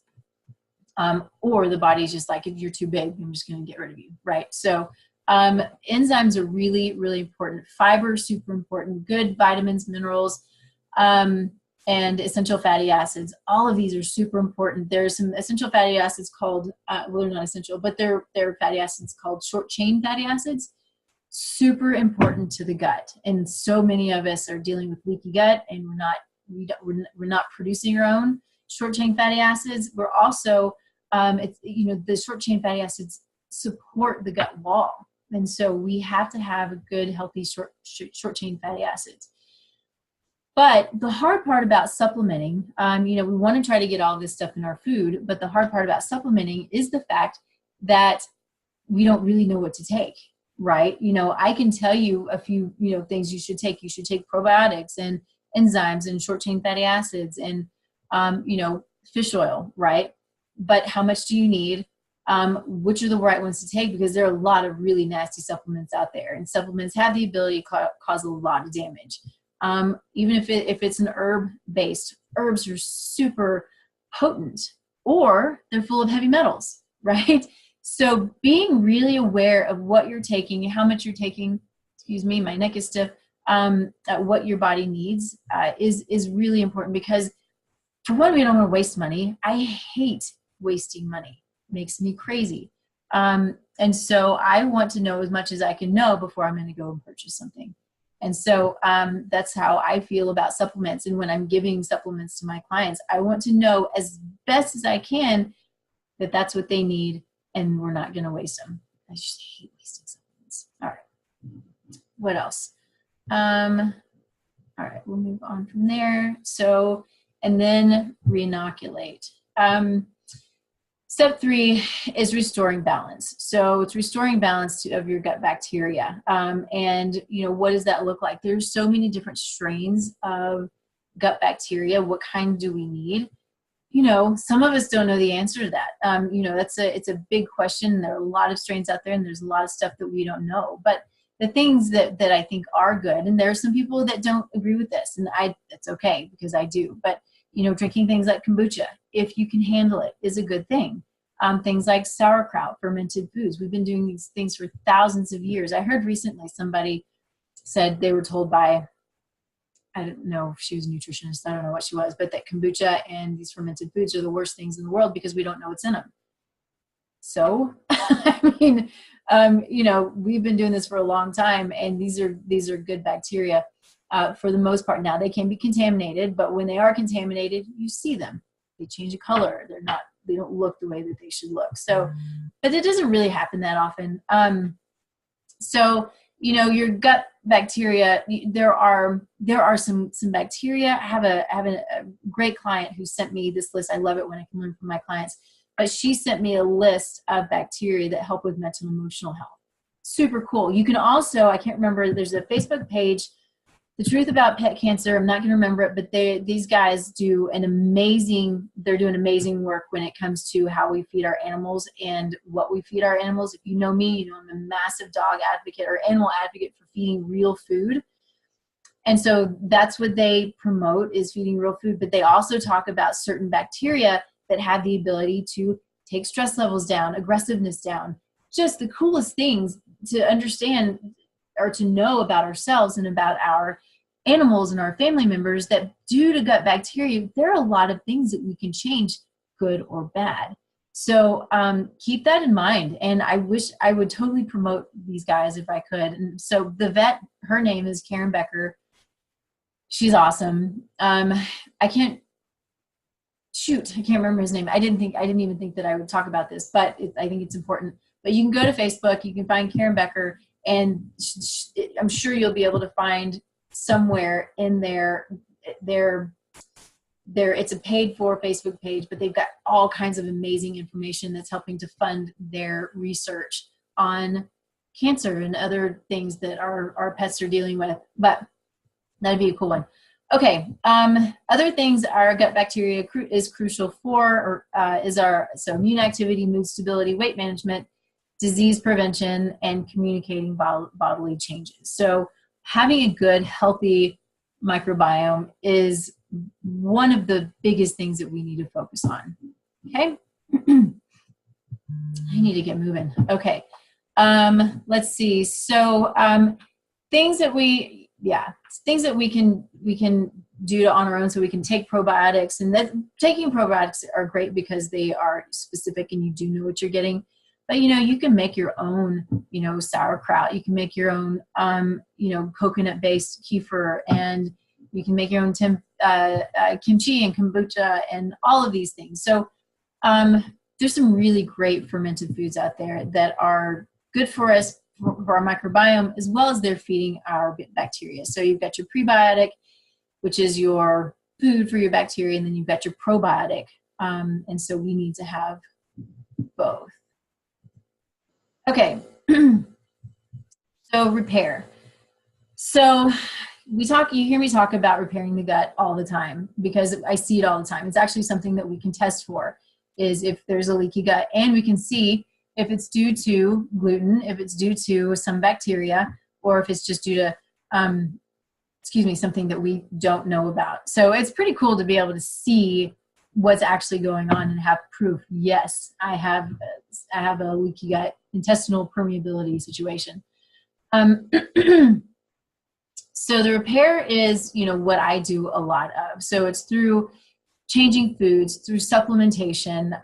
Or the body's just like, if you're too big, I'm just going to get rid of you, right? So enzymes are really, really important. Fiber, super important. Good vitamins, minerals, and essential fatty acids. All of these are super important. There's some essential fatty acids called, well, they're not essential, but they're fatty acids called short chain fatty acids. super important to the gut. And so many of us are dealing with leaky gut, and we're not producing our own short chain fatty acids. We're also, the short chain fatty acids support the gut wall. And so we have to have a good, healthy short chain fatty acids. But the hard part about supplementing, we want to try to get all this stuff in our food, but the hard part about supplementing is the fact that we don't really know what to take, right? I can tell you a few, things you should take. You should take probiotics and enzymes and short chain fatty acids and, fish oil, right? But how much do you need? Which are the right ones to take? Because there are a lot of really nasty supplements out there, and supplements have the ability to cause a lot of damage. Even if it's an herb-based, herbs are super potent, or they're full of heavy metals, right? So being really aware of what you're taking, how much you're taking, excuse me, my neck is stiff, what your body needs is really important, because for one, we don't want to waste money. I hate wasting money. It makes me crazy. And so I want to know as much as I can know before I'm going to go and purchase something. And so that's how I feel about supplements. And when I'm giving supplements to my clients, I want to know as best as I can that that's what they need, and we're not going to waste them. I just hate wasting supplements. All right. What else? All right, we'll move on from there. So, and then reinoculate. Step 3 is restoring balance. So it's restoring balance of your gut bacteria. And what does that look like? There's so many different strains of gut bacteria. What kind do we need? Some of us don't know the answer to that. It's a big question. There are a lot of strains out there, and there's a lot of stuff that we don't know. But the things that I think are good, and there are some people that don't agree with this, and that's okay, because I do. But drinking things like kombucha, if you can handle it, is a good thing. Things like sauerkraut, fermented foods. We've been doing these things for thousands of years. I heard recently somebody said they were told by, I don't know if she was a nutritionist, I don't know what she was, but that kombucha and these fermented foods are the worst things in the world because we don't know what's in them. So, I mean, we've been doing this for a long time, and these are good bacteria for the most part. Now, they can be contaminated, but when they are contaminated, you see them. They change of color. They don't look the way that they should look. So, but it doesn't really happen that often. So, your gut bacteria, there are some bacteria. I have a great client who sent me this list. I love it when I can learn from my clients. But she sent me a list of bacteria that help with mental and emotional health. Super cool. You can also, I can't remember, there's a Facebook page, The Truth About Pet Cancer. I'm not going to remember it, but these guys do they're doing amazing work when it comes to how we feed our animals and what we feed our animals. If you know me, I'm a massive dog advocate or animal advocate for feeding real food. And so that's what they promote, is feeding real food. But they also talk about certain bacteria that have the ability to take stress levels down, aggressiveness down, just the coolest things to understand or to know about ourselves and about our animals and our family members, that due to gut bacteria, there are a lot of things that we can change, good or bad. So keep that in mind. And I wish I would totally promote these guys if I could. And so the vet, her name is Karen Becker. She's awesome. I can't remember his name. I didn't even think that I would talk about this, but I think it's important. But you can go to Facebook, you can find Karen Becker, and I'm sure you'll be able to find somewhere in their it's a paid for Facebook page, but they've got all kinds of amazing information that's helping to fund their research on cancer and other things that our pets are dealing with. But that'd be a cool one. Okay, other things our gut bacteria is crucial for, so immune activity, mood stability, weight management, disease prevention, and communicating bodily changes. So having a good, healthy microbiome is one of the biggest things that we need to focus on. Okay, I need to get moving. Okay, let's see. So things that we can do on our own. So we can take probiotics, and that taking probiotics are great because they are specific and you do know what you're getting. But, you know, you can make your own, you know, sauerkraut. You can make your own, you know, coconut-based kefir, and you can make your own kimchi and kombucha and all of these things. So there's some really great fermented foods out there that are good for us, for our microbiome, as well as they're feeding our bacteria. So you've got your prebiotic, which is your food for your bacteria, and then you've got your probiotic. And so we need to have both. Okay, so repair. So you hear me talk about repairing the gut all the time, because I see it all the time. It's actually something that we can test for, is if there's a leaky gut, and we can see if it's due to gluten, if it's due to some bacteria, or if it's just due to, something that we don't know about. So it's pretty cool to be able to see what's actually going on and have proof. Yes, I have a leaky gut, intestinal permeability situation. So the repair is, you know, what I do a lot of. So it's through changing foods, through supplementation,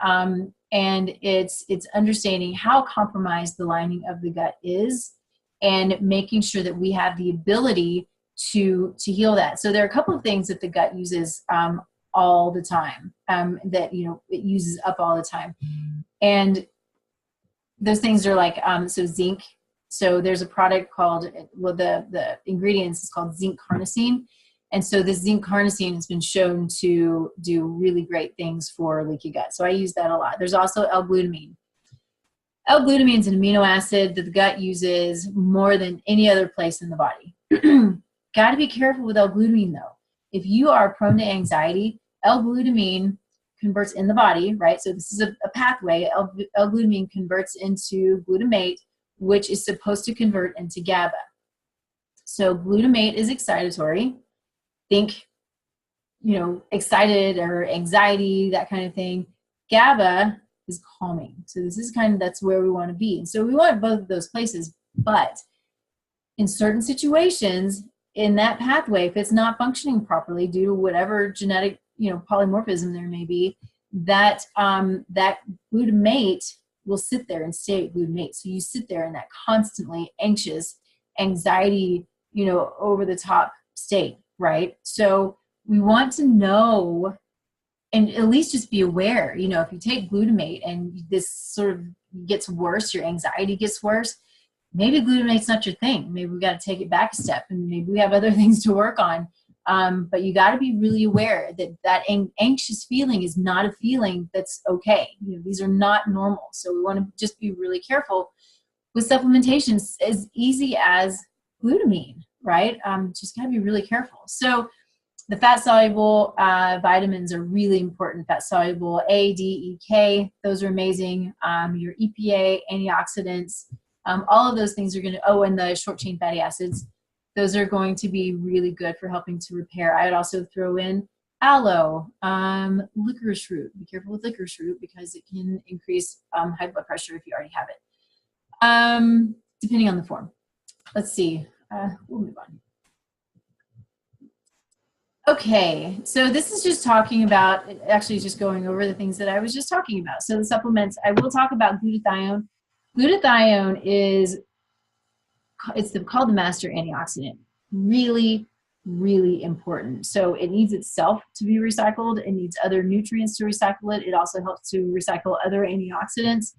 and it's understanding how compromised the lining of the gut is, and making sure that we have the ability to heal that. So there are a couple of things that the gut uses all the time, that, you know, it uses up all the time. And those things are like, so zinc. So there's a product called, well, the ingredients is called zinc carnosine. And so this zinc carnosine has been shown to do really great things for leaky gut. So I use that a lot. There's also L-glutamine. L-glutamine is an amino acid that the gut uses more than any other place in the body. Got to be careful with L-glutamine though. If you are prone to anxiety, L-glutamine converts in the body, right? So this is a pathway. L-glutamine converts into glutamate, which is supposed to convert into GABA. So glutamate is excitatory. Think, you know, excited or anxiety, that kind of thing. GABA is calming. So this is that's where we want to be. And so we want both of those places, but in certain situations in that pathway, if it's not functioning properly due to whatever genetic, you know, polymorphism there may be, that that glutamate will sit there and stay at glutamate. So you sit there in that constantly anxious, anxiety, you know, over the top state, right? So we want to know, and at least just be aware, you know, if you take glutamate and this sort of gets worse, your anxiety gets worse, maybe glutamate's not your thing. Maybe we got to take it back a step, and maybe we have other things to work on. But you got to be really aware that anxious feeling is not a feeling that's okay. You know, these are not normal. So we want to just be really careful with supplementation, as easy as glutamine, right? Just got to be really careful. So the fat-soluble vitamins are really important. Fat-soluble A, D, E, K, those are amazing. Your EPA, antioxidants, all of those things are going to, and the short-chain fatty acids, those are going to be really good for helping to repair. I would also throw in aloe, licorice root. Be careful with licorice root because it can increase high blood pressure if you already have it, depending on the form. Let's see. We'll move on. Okay, so this is just talking about, actually just going over the things that I was just talking about. So the supplements, I will talk about glutathione. Glutathione is, it's called the master antioxidant. Really, really important. So it needs itself to be recycled. It needs other nutrients to recycle it. It also helps to recycle other antioxidants.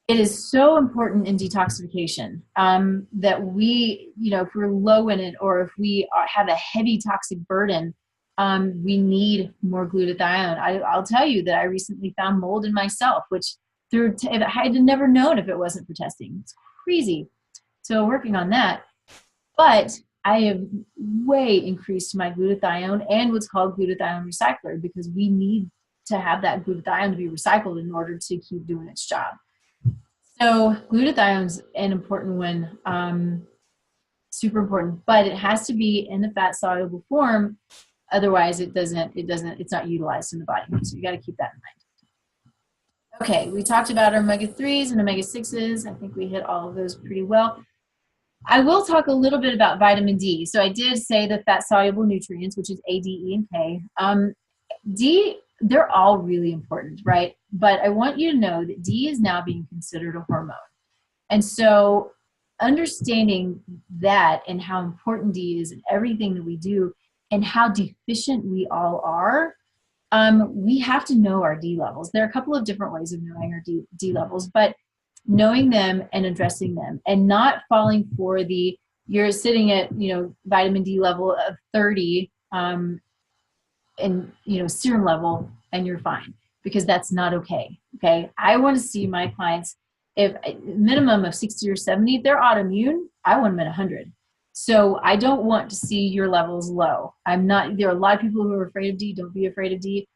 It is so important in detoxification that we, you know, if we're low in it, or if we have a heavy toxic burden, we need more glutathione. I'll tell you that I recently found mold in myself, which I had never known if it wasn't for testing. It's crazy. So working on that. But I have way increased my glutathione and what's called glutathione recycler, because we need to have that glutathione to be recycled in order to keep doing its job. So glutathione is an important one, super important, but it has to be in the fat soluble form. Otherwise it's not utilized in the body. So you got to keep that in mind. Okay, we talked about omega-3s and omega-6s. I think we hit all of those pretty well. I will talk a little bit about vitamin D. So I did say the fat soluble nutrients, which is A, D, E, and K. D they're all really important, right? But I want you to know that D is now being considered a hormone. And so understanding that and how important D is in everything that we do and how deficient we all are, we have to know our D levels. There are a couple of different ways of knowing our D levels, but knowing them and addressing them and not falling for the, you're sitting at, vitamin D level of 30, and, serum level, and you're fine, because that's not okay. Okay. I want to see my clients, if a minimum of 60 or 70, if they're autoimmune, I want them at 100. So I don't want to see your levels low. There are a lot of people who are afraid of D. Don't be afraid of D.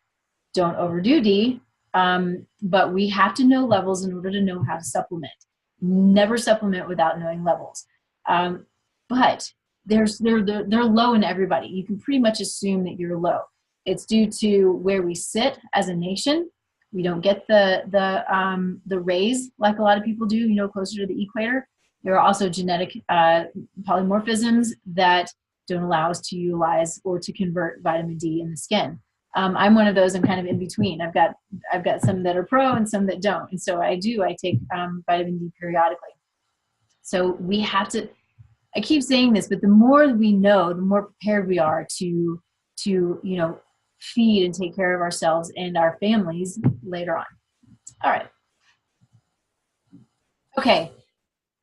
Don't overdo D. But we have to know levels in order to know how to supplement. Never supplement without knowing levels. But they're low in everybody. You can pretty much assume that you're low. It's due to where we sit as a nation. We don't get the rays like a lot of people do, closer to the equator. There are also genetic polymorphisms that don't allow us to utilize or to convert vitamin D in the skin. I'm one of those. I'm kind of in between. I've got some that are pro and some that don't. And so I take vitamin D periodically. So we have to, I keep saying this, but the more we know, the more prepared we are to feed and take care of ourselves and our families later on. All right. Okay.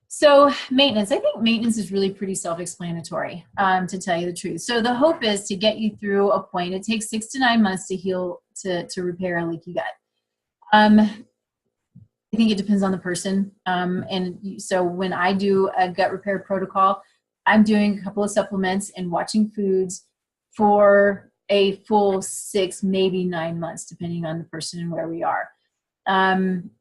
So maintenance, I think maintenance is really pretty self-explanatory, to tell you the truth. So the hope is to get you through a point. It takes 6 to 9 months to heal, to repair a leaky gut. I think it depends on the person. And so when I do a gut repair protocol, I'm doing a couple of supplements and watching foods for a full 6, maybe 9 months, depending on the person and where we are.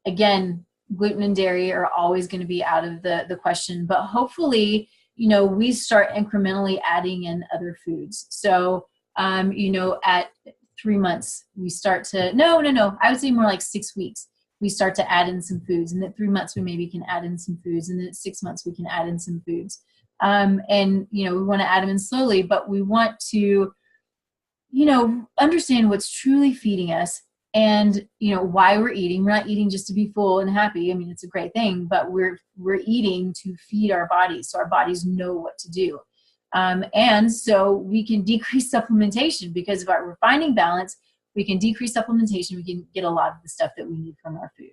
Again, gluten and dairy are always going to be out of the question, but hopefully, we start incrementally adding in other foods. So, at 3 months, we start to, no, I would say more like 6 weeks, we start to add in some foods. And at 3 months, we maybe can add in some foods. And then at 6 months, we can add in some foods. And, we want to add them in slowly, but we want to, understand what's truly feeding us and, why we're eating. We're not eating just to be full and happy. I mean, it's a great thing, but we're eating to feed our bodies so our bodies know what to do. And so we can decrease supplementation because of our refining balance. We can decrease supplementation. We can get a lot of the stuff that we need from our food.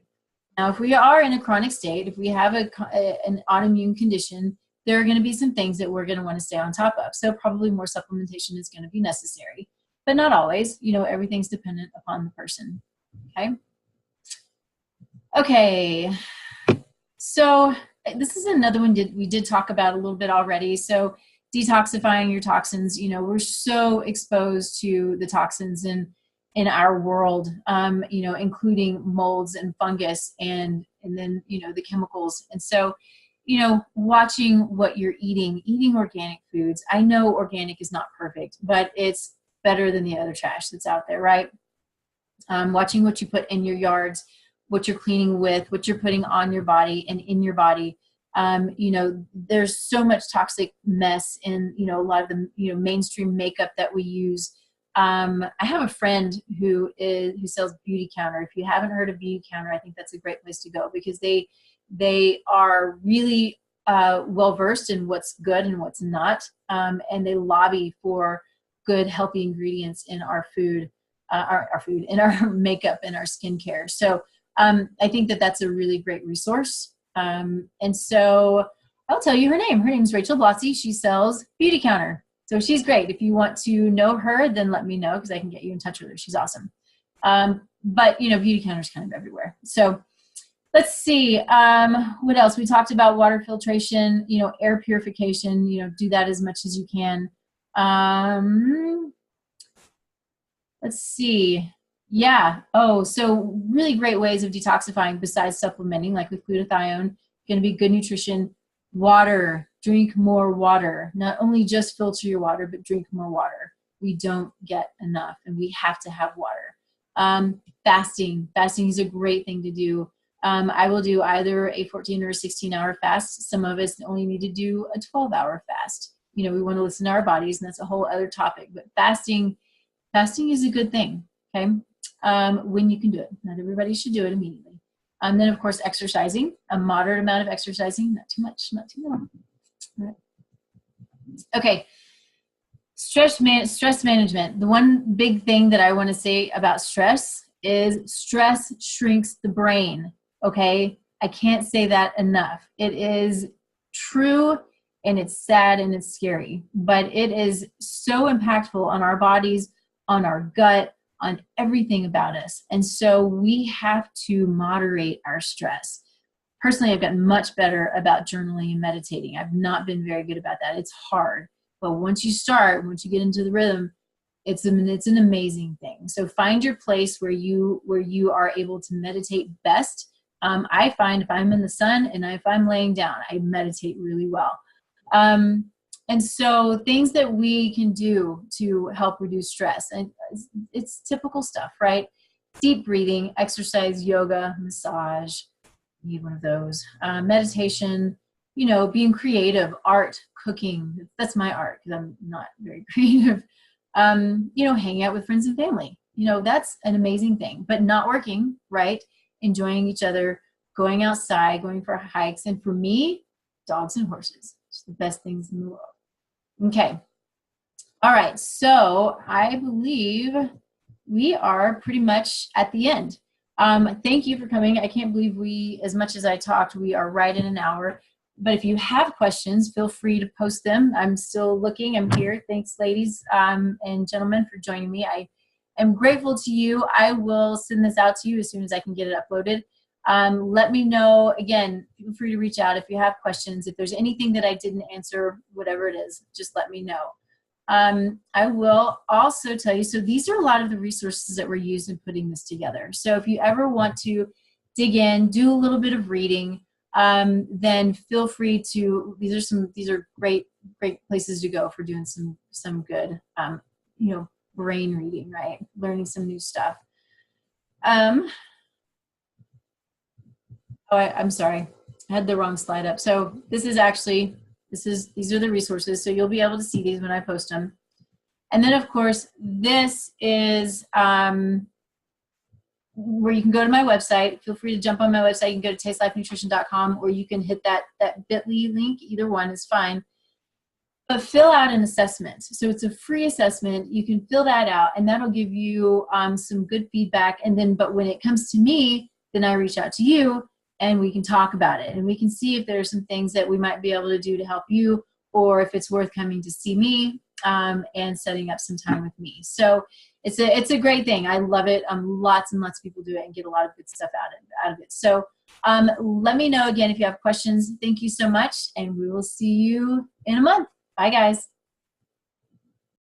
Now, if we are in a chronic state, if we have an autoimmune condition, there are going to be some things that we're going to want to stay on top of. So probably more supplementation is going to be necessary, but not always. Everything's dependent upon the person. Okay. Okay. So this is another one we did talk about a little bit already. So detoxifying your toxins, we're so exposed to the toxins in our world, including molds and fungus and then, the chemicals. And so, watching what you're eating organic foods. I know organic is not perfect, but it's better than the other trash that's out there, right? Watching what you put in your yards, what you're cleaning with, what you're putting on your body and in your body. There's so much toxic mess in, a lot of the, mainstream makeup that we use. I have a friend who sells Beauty Counter. If you haven't heard of Beauty Counter, I think that's a great place to go because they are really well-versed in what's good and what's not. And they lobby for good, healthy ingredients in our food, in our makeup and our skincare. So I think that's a really great resource. And so I'll tell you her name. Her name's Rachel Blotzy. She sells Beauty Counter. So she's great. If you want to know her, then let me know because I can get you in touch with her. She's awesome. But, Beauty Counter is kind of everywhere. So let's see. What else? We talked about water filtration, air purification, do that as much as you can. Let's see. Yeah. Oh, so really great ways of detoxifying besides supplementing, like with glutathione, going to be good nutrition, water, drink more water, not only just filter your water, but drink more water. We don't get enough and we have to have water. Fasting is a great thing to do. I will do either a 14 or a 16-hour fast. Some of us only need to do a 12-hour fast. We want to listen to our bodies, and that's a whole other topic. But fasting is a good thing. Okay. when you can do it. Not everybody should do it immediately. Then, of course, exercising, a moderate amount of exercising, not too much, not too little. All right. Okay, stress management. The one big thing that I want to say about stress is stress shrinks the brain, okay? I can't say that enough. It is true, and it's sad, and it's scary, but it is so impactful on our bodies, on our gut, on everything about us. And so we have to moderate our stress. Personally, I've gotten much better about journaling and meditating. I've not been very good about that. It's hard. But once you start, once you get into the rhythm, it's an amazing thing. So find your place where you are able to meditate best. I find if I'm in the sun and if I'm laying down, I meditate really well. And so things that we can do to help reduce stress, and it's typical stuff, right? Deep breathing, exercise, yoga, massage, need one of those. Meditation, you know, being creative, art, cooking. That's my art because I'm not very creative. You know, hanging out with friends and family. You know, that's an amazing thing, but not working, right? Enjoying each other, going outside, going for hikes. And for me, dogs and horses. It's the best things in the world. Okay. All right. So I believe we are pretty much at the end. Thank you for coming. I can't believe as much as I talked, we are right in an hour. But if you have questions, feel free to post them. I'm still looking. I'm here. Thanks, ladies and gentlemen, for joining me. I am grateful to you. I will send this out to you as soon as I can get it uploaded. Let me know. Again, feel free to reach out if you have questions. If there's anything that I didn't answer, whatever it is, just let me know. I will also tell you, so these are a lot of the resources that were used in putting this together. So if you ever want to dig in, do a little bit of reading, then feel free to, these are great places to go for doing some good, you know, brain reading, right? Learning some new stuff. Oh, I'm sorry, I had the wrong slide up. So this is actually, these are the resources. So you'll be able to see these when I post them. And then of course, this is where you can go to my website. Feel free to jump on my website. You can go to tastelifenutrition.com, or you can hit that bit.ly link. Either one is fine. But fill out an assessment. So it's a free assessment. You can fill that out, and that'll give you some good feedback. And then, but when it comes to me, then I reach out to you, and we can talk about it. And we can see if there are some things that we might be able to do to help you, or if it's worth coming to see me and setting up some time with me. So it's a great thing. I love it. Lots and lots of people do it and get a lot of good stuff out of it. So let me know again if you have questions. Thank you so much, and we will see you in a month. Bye, guys.